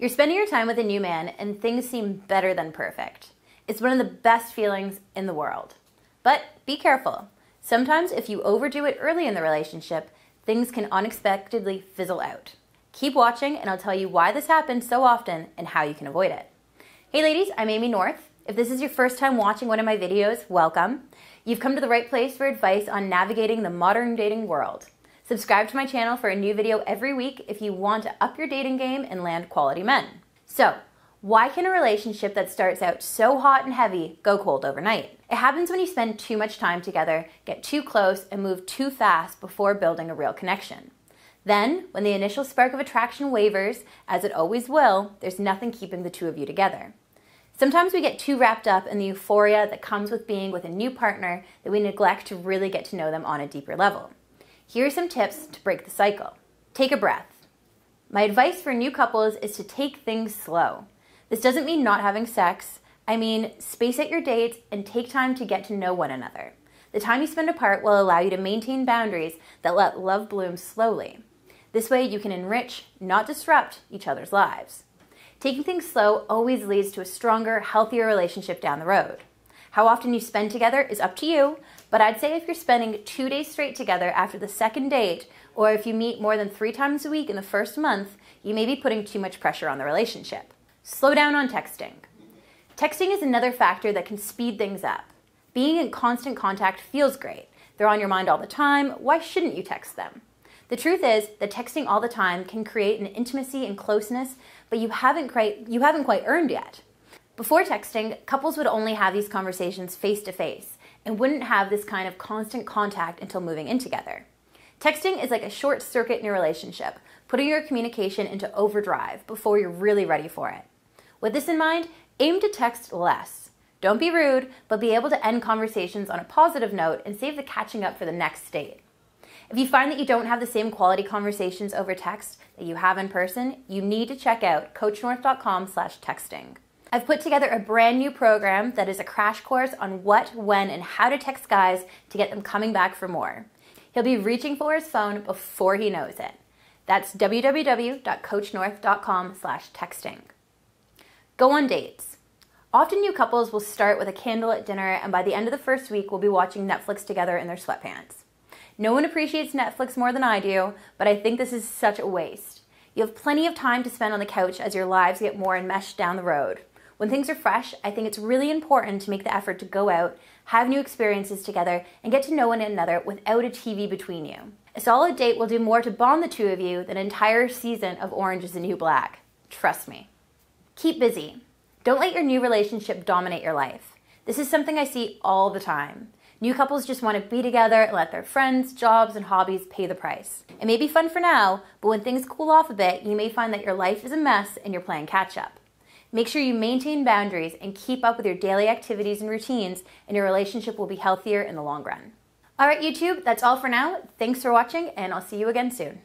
You're spending your time with a new man and things seem better than perfect. It's one of the best feelings in the world. But be careful. Sometimes if you overdo it early in the relationship, things can unexpectedly fizzle out. Keep watching and I'll tell you why this happens so often and how you can avoid it. Hey ladies, I'm Amy North. If this is your first time watching one of my videos, welcome. You've come to the right place for advice on navigating the modern dating world. Subscribe to my channel for a new video every week if you want to up your dating game and land quality men. So, why can a relationship that starts out so hot and heavy go cold overnight? It happens when you spend too much time together, get too close, and move too fast before building a real connection. Then, when the initial spark of attraction wavers, as it always will, there's nothing keeping the two of you together. Sometimes we get too wrapped up in the euphoria that comes with being with a new partner that we neglect to really get to know them on a deeper level. Here are some tips to break the cycle. Take a breath. My advice for new couples is to take things slow. This doesn't mean not having sex. I mean, space out your dates and take time to get to know one another. The time you spend apart will allow you to maintain boundaries that let love bloom slowly. This way you can enrich, not disrupt, each other's lives. Taking things slow always leads to a stronger, healthier relationship down the road. How often you spend together is up to you, but I'd say if you're spending 2 days straight together after the second date, or if you meet more than 3 times a week in the first month, you may be putting too much pressure on the relationship. Slow down on texting. Texting is another factor that can speed things up. Being in constant contact feels great. They're on your mind all the time. Why shouldn't you text them? The truth is that texting all the time can create an intimacy and closeness, but you haven't quite earned yet. Before texting, couples would only have these conversations face-to-face and wouldn't have this kind of constant contact until moving in together. Texting is like a short circuit in your relationship, putting your communication into overdrive before you're really ready for it. With this in mind, aim to text less. Don't be rude, but be able to end conversations on a positive note and save the catching up for the next date. If you find that you don't have the same quality conversations over text that you have in person, you need to check out coachnorth.com/texting. I've put together a brand new program that is a crash course on what, when, and how to text guys to get them coming back for more. He'll be reaching for his phone before he knows it. That's www.coachnorth.com/texting. Go on dates. Often new couples will start with a candle at dinner and by the end of the first week will be watching Netflix together in their sweatpants. No one appreciates Netflix more than I do, but I think this is such a waste. You have plenty of time to spend on the couch as your lives get more enmeshed down the road. When things are fresh, I think it's really important to make the effort to go out, have new experiences together, and get to know one another without a TV between you. A solid date will do more to bond the two of you than an entire season of Orange is the New Black. Trust me. Keep busy. Don't let your new relationship dominate your life. This is something I see all the time. New couples just want to be together and let their friends, jobs, and hobbies pay the price. It may be fun for now, but when things cool off a bit, you may find that your life is a mess and you're playing catch up. Make sure you maintain boundaries and keep up with your daily activities and routines, and your relationship will be healthier in the long run. All right, YouTube, that's all for now. Thanks for watching, and I'll see you again soon.